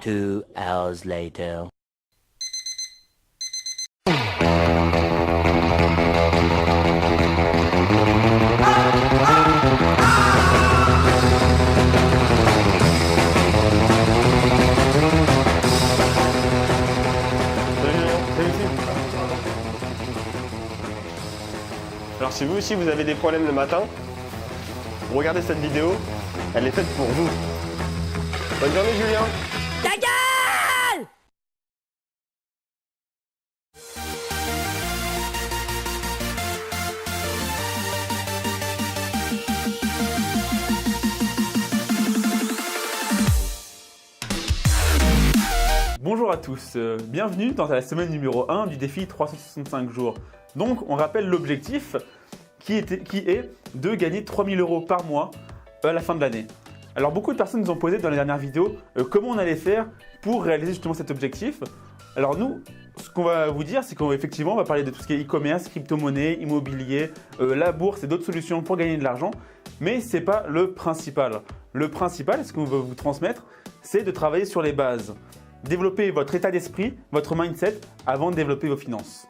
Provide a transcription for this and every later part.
2 hours later. Alors si vous aussi vous avez des problèmes le matin, regardez cette vidéo, elle est faite pour vous. Bonne journée Julien. Ta gueule! Bonjour à tous, bienvenue dans la semaine numéro 1 du défi 365 jours. Donc on rappelle l'objectif qui est de gagner 3000 € par mois à la fin de l'année. Alors beaucoup de personnes nous ont posé dans les dernières vidéos comment on allait faire pour réaliser justement cet objectif. Alors nous, ce qu'on va vous dire, c'est qu'effectivement on va parler de tout ce qui est e-commerce, crypto-monnaie, immobilier, la bourse et d'autres solutions pour gagner de l'argent. Mais ce n'est pas le principal. Le principal, ce qu'on veut vous transmettre, c'est de travailler sur les bases. Développer votre état d'esprit, votre mindset avant de développer vos finances.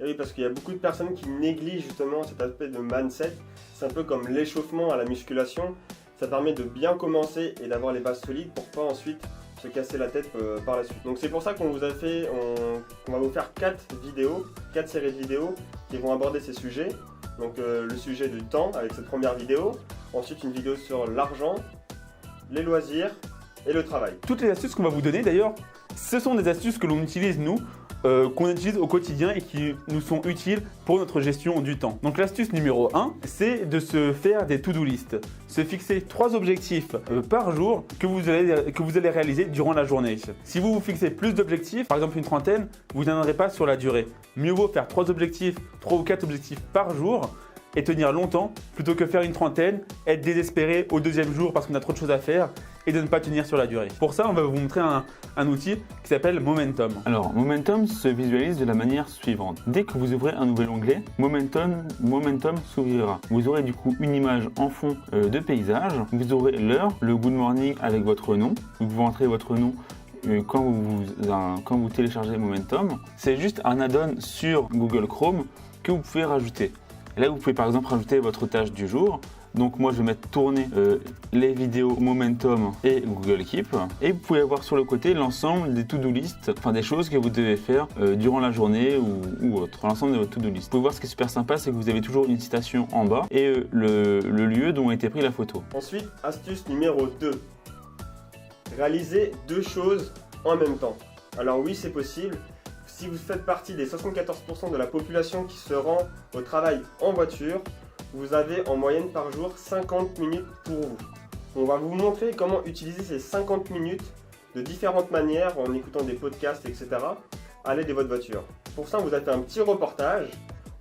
Et oui, parce qu'il y a beaucoup de personnes qui négligent justement cet aspect de mindset. C'est un peu comme l'échauffement à la musculation. Ça permet de bien commencer et d'avoir les bases solides pour pas ensuite se casser la tête par la suite. Donc c'est pour ça qu'on vous a fait, on va vous faire 4 séries de vidéos qui vont aborder ces sujets. Donc le sujet du temps avec cette première vidéo, ensuite une vidéo sur l'argent, les loisirs et le travail. Toutes les astuces qu'on va vous donner d'ailleurs, ce sont des astuces que l'on utilise nous, qu'on utilise au quotidien et qui nous sont utiles pour notre gestion du temps. Donc l'astuce numéro 1, c'est de se faire des to-do list. Se fixer 3 objectifs par jour que vous allez réaliser durant la journée. Si vous vous fixez plus d'objectifs, par exemple une trentaine, vous n'atteindrez pas sur la durée. Mieux vaut faire 3 ou 4 objectifs par jour et tenir longtemps plutôt que faire une trentaine, être désespéré au deuxième jour parce qu'on a trop de choses à faire et de ne pas tenir sur la durée. Pour ça, on va vous montrer un outil qui s'appelle Momentum. Alors, Momentum se visualise de la manière suivante. Dès que vous ouvrez un nouvel onglet, Momentum s'ouvrira. Vous aurez du coup une image en fond de paysage. Vous aurez l'heure, le good morning avec votre nom. Vous pouvez entrer votre nom quand vous téléchargez Momentum. C'est juste un add-on sur Google Chrome que vous pouvez rajouter. Et là, vous pouvez par exemple rajouter votre tâche du jour. Donc moi, je vais mettre tourner les vidéos Momentum et Google Keep. Et vous pouvez avoir sur le côté l'ensemble des to-do list, enfin des choses que vous devez faire durant la journée ou autre, l'ensemble de votre to-do list. Vous pouvez voir ce qui est super sympa, c'est que vous avez toujours une citation en bas et le lieu dont a été prise la photo. Ensuite, astuce numéro 2. Réaliser 2 choses en même temps. Alors oui, c'est possible. Si vous faites partie des 74% de la population qui se rend au travail en voiture, vous avez en moyenne par jour 50 minutes pour vous. On va vous montrer comment utiliser ces 50 minutes de différentes manières en écoutant des podcasts, etc. à l'aide de votre voiture. Pour ça, on vous a fait un petit reportage.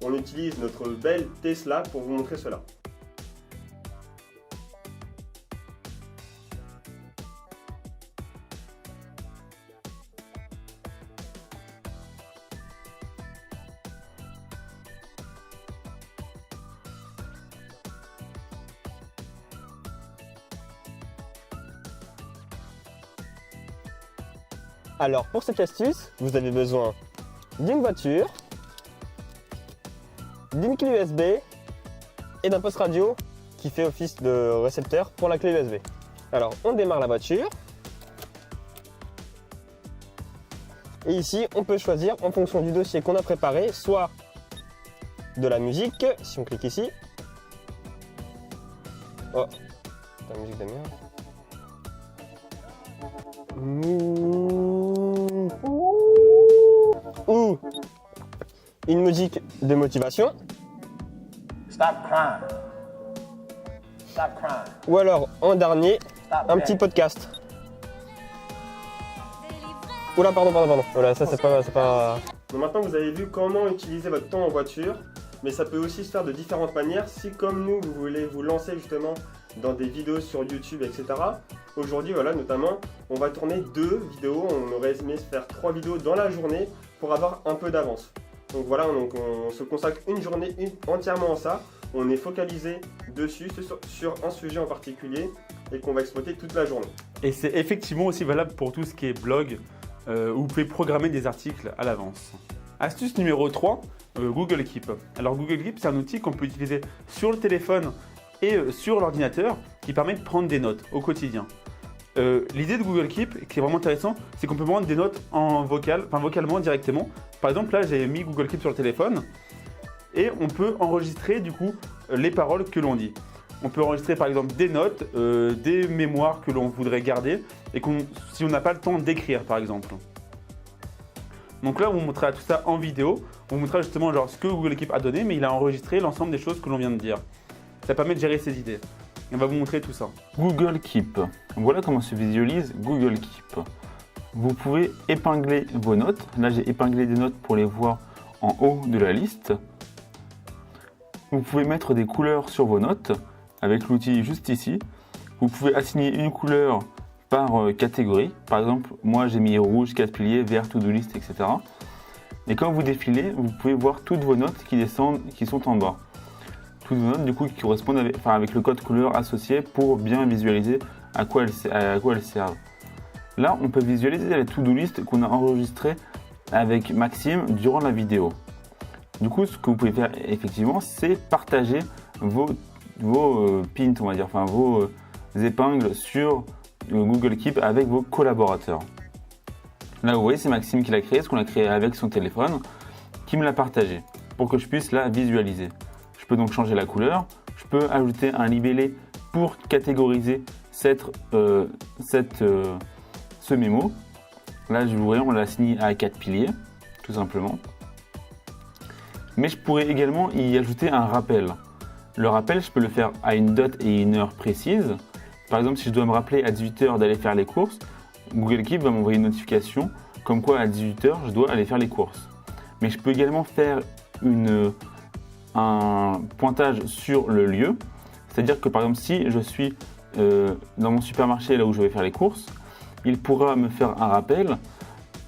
On utilise notre belle Tesla pour vous montrer cela. Alors pour cette astuce, vous avez besoin d'une voiture, d'une clé USB et d'un poste radio qui fait office de récepteur pour la clé USB. Alors on démarre la voiture et ici on peut choisir en fonction du dossier qu'on a préparé, soit de la musique, si on clique ici. Oh, la musique de merde. Ou une musique de motivation. Stop crying. Stop crying. Ou alors en dernier, un petit podcast. Oula, pardon. Voilà, ça c'est pas. Donc maintenant vous avez vu comment utiliser votre temps en voiture, mais ça peut aussi se faire de différentes manières. Si comme nous vous voulez vous lancer justement dans des vidéos sur YouTube, etc. Aujourd'hui, voilà, notamment, on va tourner 2 vidéos. On aurait aimé se faire 3 vidéos dans la journée pour avoir un peu d'avance. Donc voilà, on se consacre une journée entièrement à ça. On est focalisé dessus, sur un sujet en particulier. et qu'on va exploiter toute la journée. Et c'est effectivement aussi valable pour tout ce qui est blog, où vous pouvez programmer des articles à l'avance. Astuce numéro 3, Google Keep. Alors Google Keep, c'est un outil qu'on peut utiliser sur le téléphone et sur l'ordinateur qui permet de prendre des notes au quotidien. L'idée de Google Keep, qui est vraiment intéressant, c'est qu'on peut prendre des notes en vocalement directement. Par exemple, là, j'ai mis Google Keep sur le téléphone et on peut enregistrer du coup les paroles que l'on dit. On peut enregistrer par exemple des notes, des mémoires que l'on voudrait garder et si on n'a pas le temps d'écrire par exemple. Donc là, on vous montrera tout ça en vidéo. On vous montrera justement genre, ce que Google Keep a donné, mais il a enregistré l'ensemble des choses que l'on vient de dire. Ça permet de gérer ses idées. On va vous montrer tout ça. Google Keep. Voilà comment se visualise Google Keep. Vous pouvez épingler vos notes. Là, j'ai épinglé des notes pour les voir en haut de la liste. Vous pouvez mettre des couleurs sur vos notes avec l'outil juste ici. Vous pouvez assigner une couleur par catégorie. Par exemple, moi j'ai mis rouge, 4 piliers, vert, to-do list, etc. Et quand vous défilez, vous pouvez voir toutes vos notes qui sont en bas. Toutes vos notes du coup qui correspondent avec le code couleur associé pour bien visualiser à quoi elles servent. Là, on peut visualiser les to-do list qu'on a enregistrées avec Maxime durant la vidéo. Du coup, ce que vous pouvez faire effectivement, c'est partager vos pins, on va dire, enfin vos épingles sur Google Keep avec vos collaborateurs. Là, vous voyez, c'est Maxime qui l'a créé, ce qu'on a créé avec son téléphone, qui me l'a partagé pour que je puisse la visualiser. Je peux donc changer la couleur, je peux ajouter un libellé pour catégoriser ce mémo. Là, je vous vois, on l'a assigné à 4 piliers, tout simplement. Mais je pourrais également y ajouter un rappel. Le rappel, je peux le faire à une date et une heure précise. Par exemple, si je dois me rappeler à 18 h d'aller faire les courses, Google Keep va m'envoyer une notification comme quoi à 18 h, je dois aller faire les courses. Mais je peux également faire un pointage sur le lieu. C'est-à-dire que par exemple, si je suis dans mon supermarché là où je vais faire les courses, il pourra me faire un rappel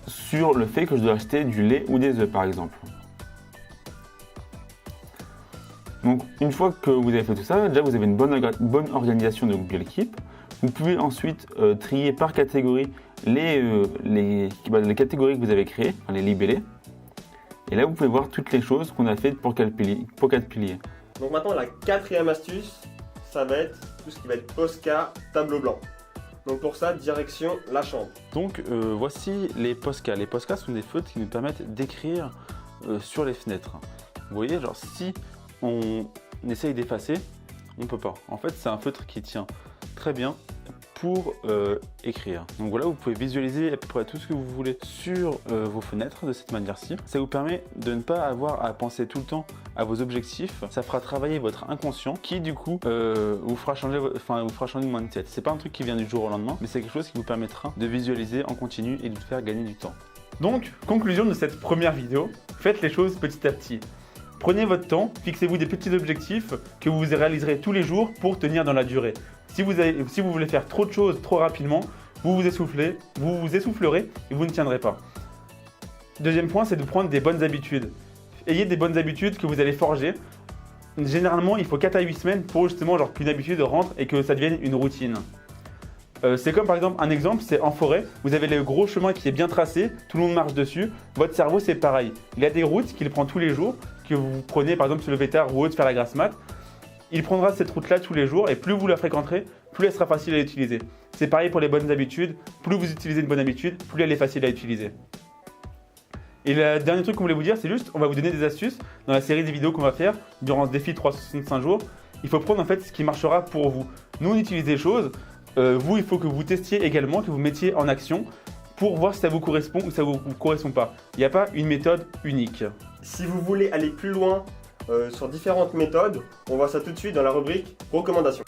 sur le fait que je dois acheter du lait ou des œufs par exemple. Donc une fois que vous avez fait tout ça, déjà vous avez une bonne organisation de Google Keep. Vous pouvez ensuite trier par catégorie les catégories que vous avez créées, enfin, les libellés. Et là vous pouvez voir toutes les choses qu'on a faites pour 4 piliers. Donc maintenant la quatrième astuce, ça va être tout ce qui va être Posca, tableau blanc. Donc pour ça, direction la chambre. Donc voici les Posca. Les Posca sont des feutres qui nous permettent d'écrire sur les fenêtres. Vous voyez, genre si on essaye d'effacer, on ne peut pas. En fait, c'est un feutre qui tient très bien pour écrire. Donc voilà, vous pouvez visualiser à peu près tout ce que vous voulez sur vos fenêtres de cette manière-ci. Ça vous permet de ne pas avoir à penser tout le temps à vos objectifs. Ça fera travailler votre inconscient qui du coup vous fera changer de mindset. C'est pas un truc qui vient du jour au lendemain, mais c'est quelque chose qui vous permettra de visualiser en continu et de vous faire gagner du temps. Donc, conclusion de cette première vidéo, faites les choses petit à petit. Prenez votre temps, fixez-vous des petits objectifs que vous réaliserez tous les jours pour tenir dans la durée. Si vous voulez faire trop de choses trop rapidement, vous vous essoufflerez et vous ne tiendrez pas. Deuxième point, c'est de prendre des bonnes habitudes. Ayez des bonnes habitudes que vous allez forger. Généralement, il faut 4 à 8 semaines pour justement qu'une habitude rentre et que ça devienne une routine. C'est comme par exemple, un exemple, c'est en forêt, vous avez le gros chemin qui est bien tracé, tout le monde marche dessus. Votre cerveau, c'est pareil. Il a des routes qu'il prend tous les jours, que vous prenez par exemple se lever tard ou autre, faire la grasse mat. Il prendra cette route-là tous les jours et plus vous la fréquenterez, plus elle sera facile à utiliser. C'est pareil pour les bonnes habitudes, plus vous utilisez une bonne habitude, plus elle est facile à utiliser. Et le dernier truc qu'on voulait vous dire, c'est juste, on va vous donner des astuces dans la série des vidéos qu'on va faire durant ce défi 365 jours. Il faut prendre en fait ce qui marchera pour vous. Nous, on utilise des choses, vous, il faut que vous testiez également, que vous mettiez en action pour voir si ça vous correspond ou ça ne vous correspond pas. Il n'y a pas une méthode unique. Si vous voulez aller plus loin sur différentes méthodes, on voit ça tout de suite dans la rubrique recommandations.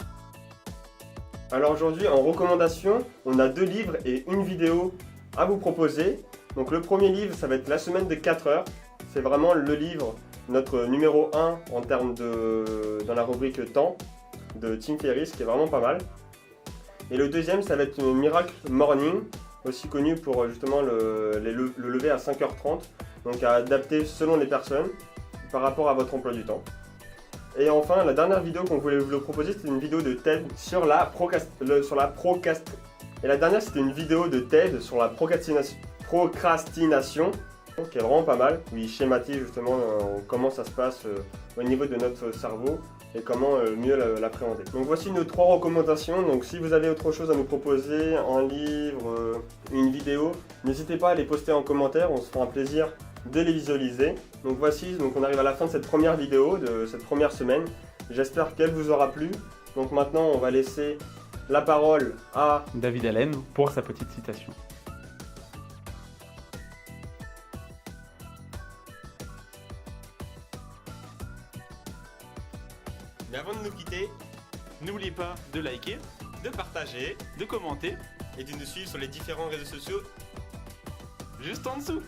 Alors aujourd'hui, en recommandation, on a 2 livres et une vidéo à vous proposer. Donc le premier livre, ça va être La semaine de 4 heures. C'est vraiment le livre, notre numéro 1 en termes dans la rubrique temps de Tim Ferriss, qui est vraiment pas mal. Et le deuxième, ça va être Miracle Morning, aussi connu pour justement le lever à 5h30, donc à adapter selon les personnes par rapport à votre emploi du temps. Et enfin, la dernière vidéo qu'on voulait vous proposer, c'était une vidéo de TED sur la procrastination. Et la dernière, c'était une vidéo de TED sur la procrastination, qui est vraiment pas mal, où il schématise justement comment ça se passe au niveau de notre cerveau et comment mieux l'appréhender. Donc voici nos 3 recommandations. Donc si vous avez autre chose à nous proposer, un livre, une vidéo, n'hésitez pas à les poster en commentaire, on se fera un plaisir de les visualiser. Donc voici, on arrive à la fin de cette première vidéo, de cette première semaine. J'espère qu'elle vous aura plu. Donc maintenant, on va laisser la parole à David Allen pour sa petite citation. Mais avant de nous quitter, N'oubliez pas de liker, de partager de commenter et de nous suivre sur les différents réseaux sociaux juste en dessous.